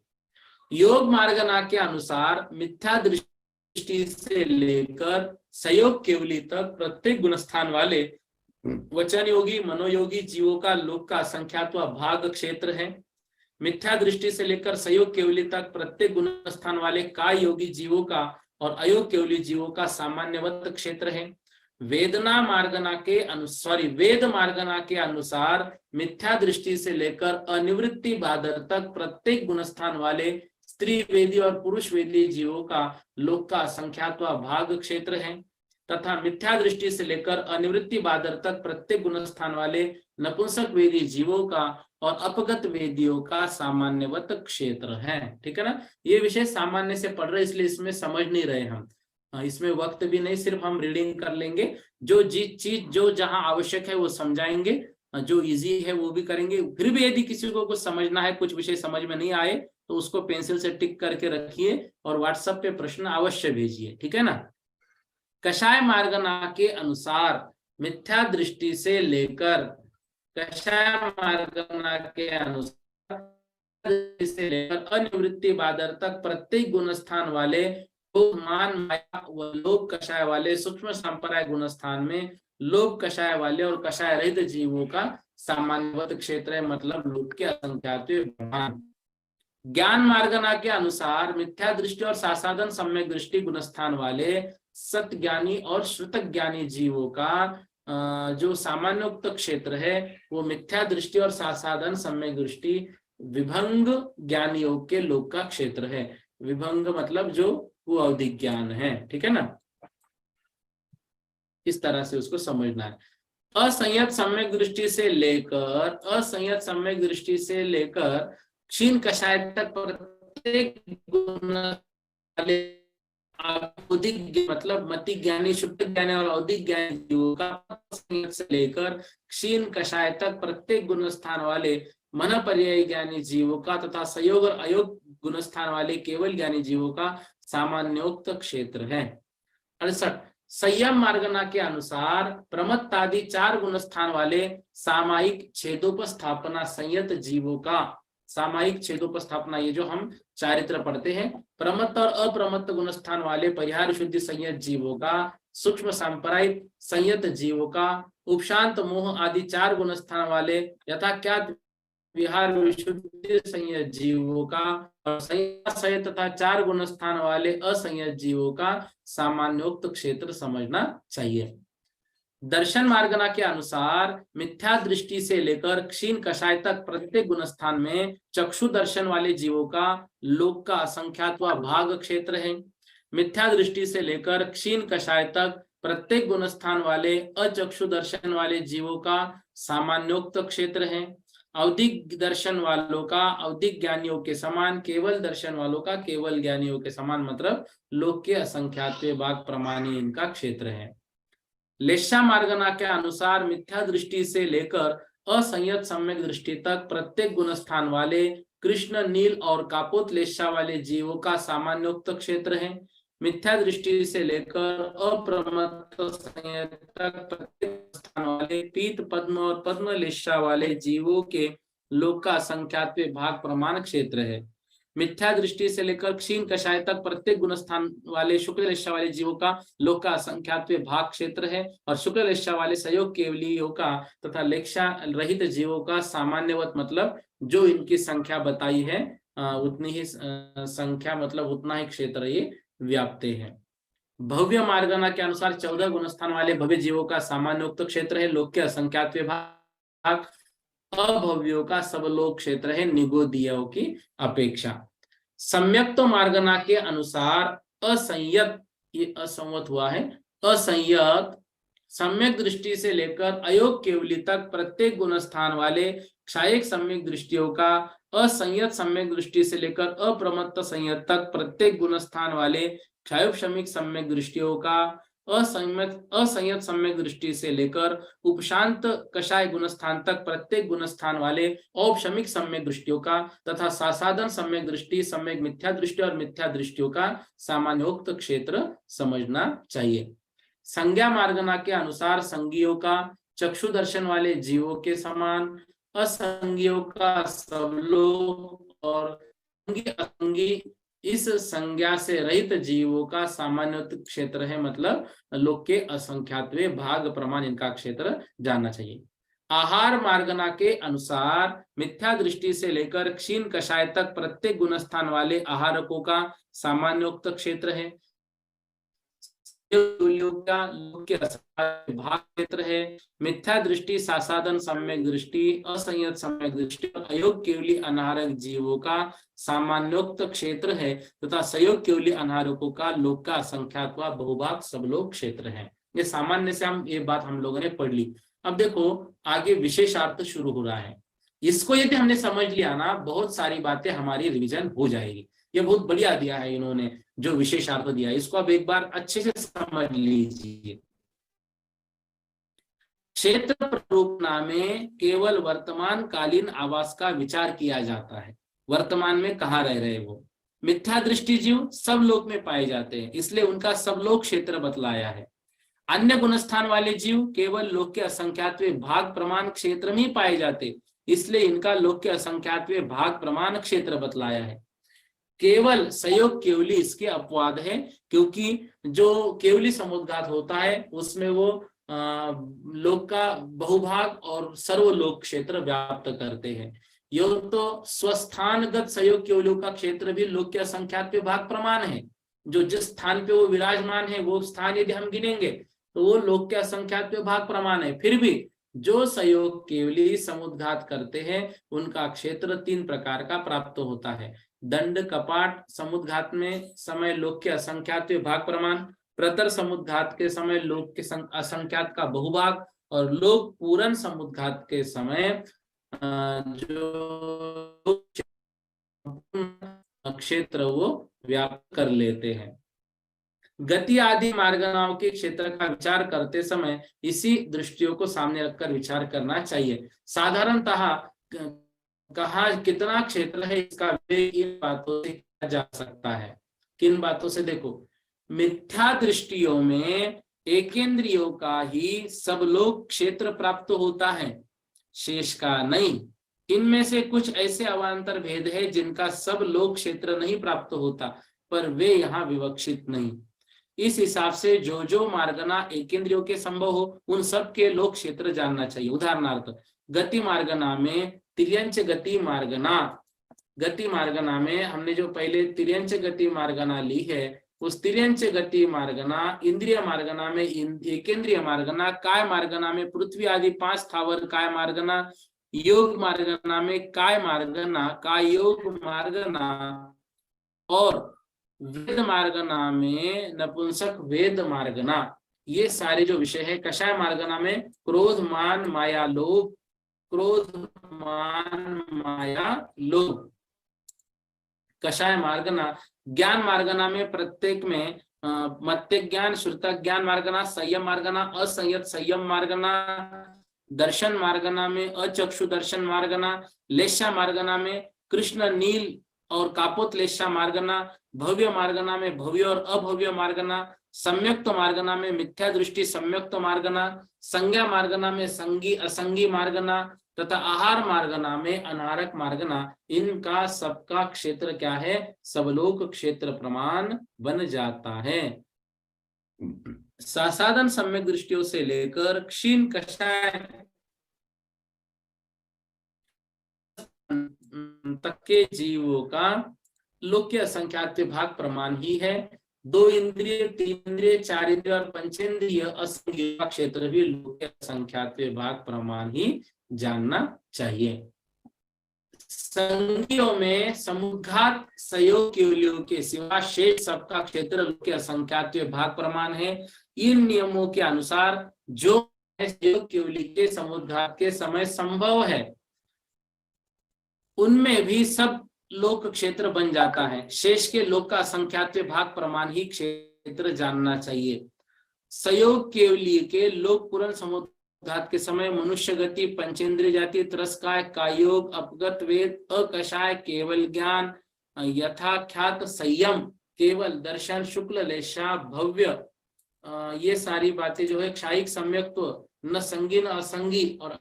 योग मार्गना के अनुसार मिथ्या दृष्टि से लेकर संयोग केवली तक प्रत्येक गुणस्थान वाले वचन योगी मनोयोगी जीवों का लोक का असंख्यात्वा भाग क्षेत्र है। मिथ्या दृष्टि से लेकर संयोग केवली तक प्रत्येक गुणस्थान वाले काय योगी जीवों का और अयोग केवली जीवों का सामान्यवत क्षेत्र है। वेदना मार्गना के अनुसार वेद मार्गना के अनुसार मिथ्या दृष्टि से लेकर अनिवृत्ति बादर तक प्रत्येक गुणस्थान वाले स्त्री वेदी और पुरुष वेदी जीवों का लोक का असंख्यात्वा भाग क्षेत्र है, तथा मिथ्या दृष्टि से लेकर अनिवृत्ति बादर तक प्रत्येक गुणस्थान वाले नपुंसक वेदी जीवों का और अपगत वेदियों का सामान्यवत क्षेत्र है। ठीक है ना। ये विषय सामान्य से पढ़ रहे इसलिए इसमें समझ नहीं रहे हम, इसमें वक्त भी नहीं, सिर्फ हम रीडिंग कर लेंगे। जो चीज जो जहां आवश्यक है वो समझाएंगे, जो इजी है वो भी करेंगे। फिर भी यदि किसी को कुछ समझना है, कुछ विषय समझ में नहीं आए, तो उसको पेंसिल से टिक करके रखिए और व्हाट्सएप पे प्रश्न अवश्य भेजिए, ठीक है ना। कषाय मार्गना के अनुसार मिथ्या दृष्टि से लेकर, कषाय मार्गना के अनुसार से लेकर अनिवृत्ति बादर तक प्रत्येक गुणस्थान वाले मान माया व लोभ कषाय वाले सूक्ष्म संप्रदाय गुणस्थान में लोभ कषाय वाले और कषाय रहित जीवों का सामान्यवत क्षेत्र है, मतलब लोभ के असंख्यात ब्रह्मांड। ज्ञान मार्गना के अनुसार मिथ्या दृष्टि और सासाधन सम्यक दृष्टि गुणस्थान वाले सत्य ज्ञानी और श्रुत ज्ञानी जीवों का जो सामान्योक्त क्षेत्र है वो मिथ्या दृष्टि और सासाधन सम्यक दृष्टि विभंग ज्ञान योग के लोक का क्षेत्र है। विभंग मतलब जो वो अवधिक ज्ञान है, ठीक है ना। इस तरह से उसको समझना है। असंयत सम्यक दृष्टि से लेकर, असंयत सम्यक दृष्टि से लेकर क्षीण कषाय तक प्रत्येक गुण वाले औदिक मतलब मति ज्ञानी शुद्ध ज्ञानी और औदिक ज्ञानी जीवों का संयत से लेकर क्षीण कषाय तक प्रत्येक गुणस्थान वाले मन पर्यायी ज्ञानी जीवों का तथा संयोग और अयोग गुणस्थान वाले केवल ज्ञानी जीवों का सामान्योक्त क्षेत्र है। 68 संयम मार्गना के अनुसार प्रमत्तादि 4 गुणस्थान वाले सामायिक छेदोपस्थापना संयत जीवों का, सामायिक छेदोपस्थापना ये जो हम चारित्र पढ़ते हैं, प्रमत्त और अप्रमत्त गुणस्थान वाले परिहार शुद्धि संयत जीवों का, सूक्ष्म सांप्रदायिक संयत जीवों का, उपशांत मोह आदि 4 गुणस्थान वाले यथा क्या विहार विशुद्धि संयत जीवों का, और संयत तथा 4 गुणस्थान वाले असंयत जीवों का सामान्योक्त क्षेत्र समझना चाहिए। दर्शन मार्गना के अनुसार मिथ्या दृष्टि से लेकर क्षीण कषाय तक प्रत्येक गुणस्थान में चक्षु दर्शन वाले जीवों का लोक का असंख्यात व भाग क्षेत्र है। मिथ्या दृष्टि से लेकर क्षीण कषाय तक प्रत्येक गुणस्थान वाले अचक्षु दर्शन वाले जीवों का सामान्योक्त क्षेत्र है। अवधिक दर्शन वालों का अवधिक ज्ञानियों के समान, केवल दर्शन वालों का केवल ज्ञानियों के समान, मतलब लोक के असंख्यात भाग प्रमाणी इनका क्षेत्र है। लेशा मार्गना के अनुसार मिथ्या दृष्टि से लेकर असंयत सम्यक दृष्टि तक प्रत्येक गुणस्थान वाले कृष्ण नील और कापोत लेशा वाले जीवों का सामान्योक्त क्षेत्र है। मिथ्या दृष्टि से लेकर अप्रमत्त संयत तक प्रत्येक स्थान वाले पीत पद्म और पद्म लेशा वाले जीवों के लोक का असंख्यात भाग प्रमाण क्षेत्र है। मिथ्या दृष्टि से लेकर क्षीण कषाय तक प्रत्येक गुणस्थान वाले शुक्ल लेशा वाले जीवों का लोक का असंख्यात भाग क्षेत्र है, और शुक्ल लेशा वाले सहयोग केवलियों का तथा लेशा रहित जीवों का सामान्यवत मतलब जो इनकी संख्या बताई है उतनी ही संख्या मतलब उतना ही क्षेत्र ये व्याप्ते हैं। भव्य मार्गना के अनुसार 14 गुणस्थान वाले भव्य जीवों का सामान्योक्त क्षेत्र है लोक के असंख्यात भाग। अभव्यों का सबलोक क्षेत्र है निगोदियों की अपेक्षा। सम्यक्त मार्गना के अनुसार असंयत, ये असंवत हुआ है, असंयत सम्यक दृष्टि से लेकर अयोग केवली तक प्रत्येक गुणस्थान वाले क्षायिक सम्यक दृष्टियों का, असंयत सम्यक दृष्टि से लेकर अप्रमत्त संयत तक प्रत्येक गुणस्थान वाले क्षायोपशमिक सम्यक दृष्टियों का, असंयत सम्यक दृष्टि से लेकर उपशांत कषाय गुणस्थान तक प्रत्येक गुणस्थान वाले औपशमिक सम्यक दृष्टियों का, तथा सासाधन सम्यक दृष्टि, सम्यक मिथ्या दृष्टि और मिथ्या दृष्टियों का सामान्योक्त क्षेत्र समझना चाहिए। संज्ञा मार्गना के अनुसार संज्ञियों का चक्षु दर्शन वाले जीवों के समान, असंज्ञियों का सबलोक और असंगी इस संज्ञा से रहित जीवों का सामान्य क्षेत्र है, मतलब लोक के असंख्यात भाग प्रमाण इनका क्षेत्र जानना चाहिए। आहार मार्गना के अनुसार मिथ्या दृष्टि से लेकर क्षीण कषाय तक प्रत्येक गुणस्थान वाले आहारकों का सामान्योक्त क्षेत्र है। का भाग क्षेत्र है। मिथ्या दृष्टि, सासाधन सम्यक दृष्टि, असंयत सम्यक दृष्टि और अयोग केवली अनाहारक जीवों का सामान्योक्त क्षेत्र है, तथा संयोग केवली अनाहारकों का लोक का असंख्यात व बहुभाग सबलोक क्षेत्र है। ये सामान्य से ये बात हम लोगों ने पढ़ ली। अब देखो आगे विशेषार्थ शुरू हो रहा है। इसको यदि हमने समझ लिया ना, बहुत सारी बातें हमारी रिविजन हो जाएगी। ये बहुत बढ़िया दिया है इन्होंने जो विशेषार्थ दिया है, इसको आप एक बार अच्छे से समझ लीजिए। क्षेत्र प्ररूपणा में केवल वर्तमान कालीन आवास का विचार किया जाता है, वर्तमान में कहाँ रह रहे वो। मिथ्या दृष्टि जीव सब लोक में पाए जाते हैं, इसलिए उनका सब लोक क्षेत्र बतलाया है। अन्य गुणस्थान वाले जीव केवल लोक के असंख्यातवे भाग प्रमाण क्षेत्र में पाए जाते, इसलिए इनका लोक के असंख्यातवे भाग प्रमाण क्षेत्र बतलाया है। केवल संयोग केवली इसके अपवाद है, क्योंकि जो केवली समुद्घात होता है उसमें वो लोक का बहुभाग और सर्वलोक क्षेत्र व्याप्त करते हैं। योग तो स्वस्थानगत संयोग केवलियों का क्षेत्र भी लोक के असंख्यात पे भाग प्रमाण है। जो जिस स्थान पे वो विराजमान है वो स्थान यदि हम गिनेंगे तो वो लोक के असंख्यात पे भाग प्रमाण है। फिर भी जो संयोग केवली समुद्घात करते हैं उनका क्षेत्र 3 प्रकार का प्राप्त होता है। दंड कपाट समुद्घात में समय लोक के असंख्यात भाग प्रमाण, प्रतर समुद्घात के समय लोक के असंख्यात का बहुभाग, और लोक पूर्ण समुद्घात के समय जो क्षेत्र वो व्याप्त कर लेते हैं। गति आदि मार्गनाओं के क्षेत्र का विचार करते समय इसी दृष्टियों को सामने रखकर विचार करना चाहिए। साधारणतः कहा कितना क्षेत्र है इसका इन बातों से किया जा सकता है। किन बातों से? देखो, मिथ्या दृष्टियों में एकेंद्रियों का ही सब लोक क्षेत्र प्राप्त होता है, शेष का नहीं। इनमें से कुछ ऐसे अवांतर भेद है जिनका सब लोक क्षेत्र नहीं प्राप्त होता, पर वे यहाँ विवक्षित नहीं। इस हिसाब से जो जो मार्गना एकेंद्रियों के संभव हो उन सब के लोक क्षेत्र जानना चाहिए। उदाहरणार्थ, गति मार्गना में तिर्यंच गति मार्गना में हमने जो पहले तिर्यंच गति मार्गना ली है, उस तिर्यंच गति मार्गना, इंद्रिय मार्गना में एकेंद्रिय मार्गना, काय मार्गना में पृथ्वी आदि 5 स्थावर काय मार्गना, योग मार्गना में काय मार्गना, काय योग मार्गना, और वेद मार्गना में नपुंसक वेद मार्गना, ये सारे जो विषय है। कषाय मार्गना में क्रोध मान माया लोभ, क्रोध मान माया लोभ कषाय मार्गना। ज्ञान मार्गना में प्रत्येक में मत्य ज्ञान, श्रुत ज्ञान मार्गना, संयम मार्गना, असंयत संयम मार्गना, दर्शन मार्गना में अचक्षु दर्शन मार्गना, लेशा मार्गना में कृष्ण नील और कापोत लेशा मार्गना, भव्य मार्गना में भव्य और अभव्य मार्गना, सम्यक्त मार्गना में मिथ्या दृष्टि सम्यक्त मार्गना, संज्ञा मार्गना में संगी असंगी मार्गना, तथा आहार मार्गना में अनारक मार्गना। इनका सबका क्षेत्र क्या है? सबलोक क्षेत्र प्रमाण बन जाता है। साधन सम्यक दृष्टियों से लेकर क्षीण कषाय तक के जीवों का लोक के असंख्यात भाग प्रमाण ही है। 2 इंद्रिय, 3 इंद्रिय, 4 इंद्रिय और पंचेंद्रिय असंख्य का क्षेत्र भी लोक के असंख्यात भाग प्रमाण ही जानना चाहिए। संज्ञों में समुद्घात संयोग केवलियों के सिवा शेष सबका क्षेत्र लोक के असंख्यात भाग प्रमाण है। इन नियमों के अनुसार जो संयोग केवली के समुद्घात के समय संभव है उनमें भी सब लोक क्षेत्र बन जाता है। शेष के लोक का असंख्यात भाग प्रमाण ही क्षेत्र जानना चाहिए। संयोग केवली के लोक पूर्ण समुद्घात के समय मनुष्य गति, पंचेंद्रिय जाति, तिरस्कार, कायोग, अपगत वेद, अकषाय, केवल ज्ञान, यथाख्यात संयम, केवल दर्शन, शुक्ल लेशा, भव्य, ये सारी बातें जो है क्षायिक सम्यक्त्व, न संगी न असंगी और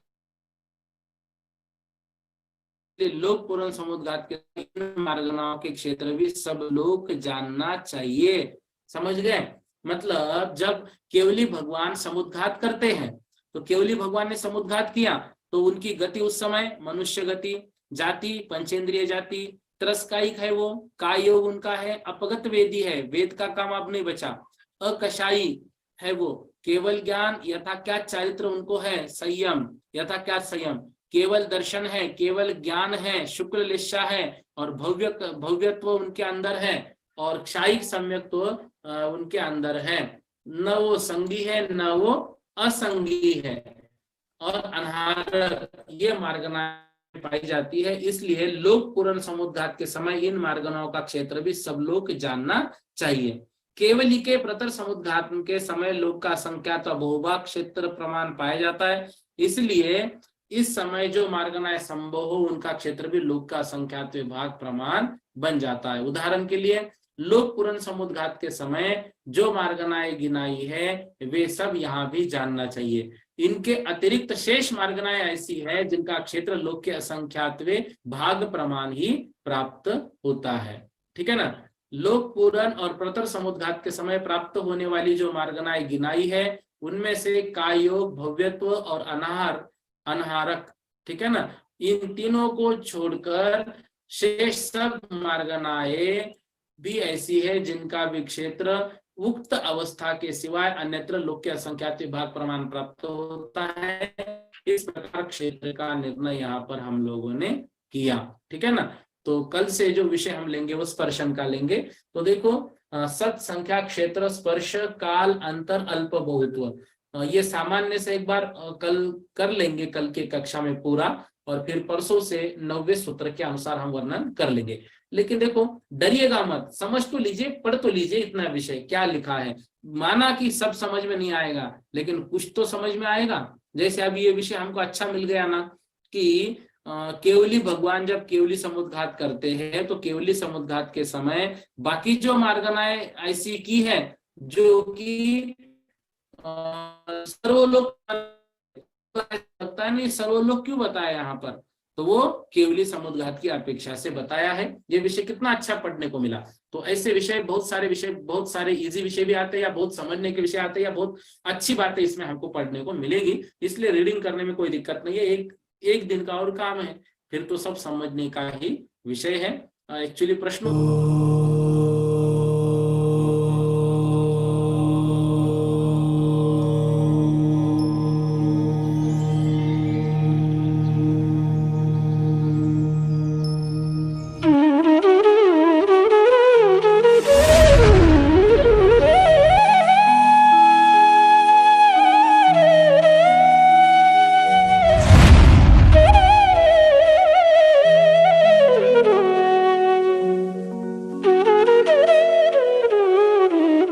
लोक पूर्ण समुद्घात के मार्गनाओं के क्षेत्र भी सब लोग जानना चाहिए। समझ गए? मतलब जब केवली भगवान समुद्घात करते हैं तो केवली भगवान ने समुद्घात किया तो उनकी गति उस समय मनुष्य गति, जाति पंचेंद्रिय जाति, तिरस्कायिक है वो, काय योग उनका है, अपगत वेदी है, वेद का काम अब नहीं बचा, अकषाई है वो, केवल ज्ञान यथा क्या चारित्र उनको है, संयम यथा क्या संयम, केवल दर्शन है, केवल ज्ञान है, शुक्ल लिस्सा है, और भव्यत्व उनके अंदर है, और क्षायिक सम्यक्त्व उनके अंदर है। न वो संगी है न वो असंगी है, और अनाहार ये मार्गना पाई जाती है। इसलिए लोक पूर्ण समुद्घात के समय इन मार्गनाओं का क्षेत्र भी सब लोग जानना चाहिए। केवली के प्रतर समुद्घात के समय लोक का संख्यात बहुभाग क्षेत्र प्रमाण पाया जाता है, इसलिए इस समय जो मार्गनाए संभव हो उनका क्षेत्र भी लोक का संख्यात विभाग प्रमाण बन जाता है। उदाहरण के लिए लोक पूर्ण समुद्घात के समय जो मार्गनाए गिनाई है वे सब यहाँ भी जानना चाहिए। इनके अतिरिक्त शेष मार्गनाएं ऐसी है जिनका क्षेत्र लोक के असंख्यातवे भाग प्रमाण ही प्राप्त होता है। ठीक है ना। लोक पूरण और प्रतर समुद्घात के समय प्राप्त होने वाली जो मार्गनाएं गिनाई है उनमें से कायोग, भव्यत्व और अनहारक, ठीक है ना, इन तीनों को छोड़कर शेष सब मार्गनाएं भी ऐसी है जिनका भी क्षेत्र उक्त अवस्था के सिवाय अन्यत्र लोक के असंख्यात विभाग प्रमाण प्राप्त होता है। इस प्रकार क्षेत्र का निर्णय यहाँ पर हम लोगों ने किया। ठीक है ना। तो कल से जो विषय हम लेंगे वो स्पर्शन का लेंगे। तो देखो सत संख्या, क्षेत्र, स्पर्श, काल, अंतर, अल्प, बहुत्व, ये सामान्य से एक बार कल कर लेंगे, कल के कक्षा में पूरा, और फिर परसों से 9वें सूत्र के अनुसार हम वर्णन कर लेंगे। लेकिन देखो डरिएगा मत, समझ तो लीजिए, पढ़ तो लीजिए इतना विषय क्या लिखा है। माना कि सब समझ में नहीं आएगा लेकिन कुछ तो समझ में आएगा। जैसे अभी ये विषय हमको अच्छा मिल गया ना कि केवली भगवान जब केवली समुद्घात करते हैं तो केवली समुद्घात के समय बाकी जो मार्गनाएं ऐसी की है जो कि सर्वलोक लगता है, नहीं सर्वलोक क्यों बताया यहाँ पर, तो वो केवली समुद्घात की अपेक्षा से बताया है। ये विषय कितना अच्छा पढ़ने को मिला। तो ऐसे विषय बहुत सारे इजी विषय भी आते हैं या बहुत समझने के विषय आते हैं या बहुत अच्छी बातें इसमें हमको पढ़ने को मिलेगी। इसलिए रीडिंग करने में कोई दिक्कत नहीं है, एक दिन का और काम है, फिर तो सब समझने का ही विषय है। एक्चुअली प्रश्नों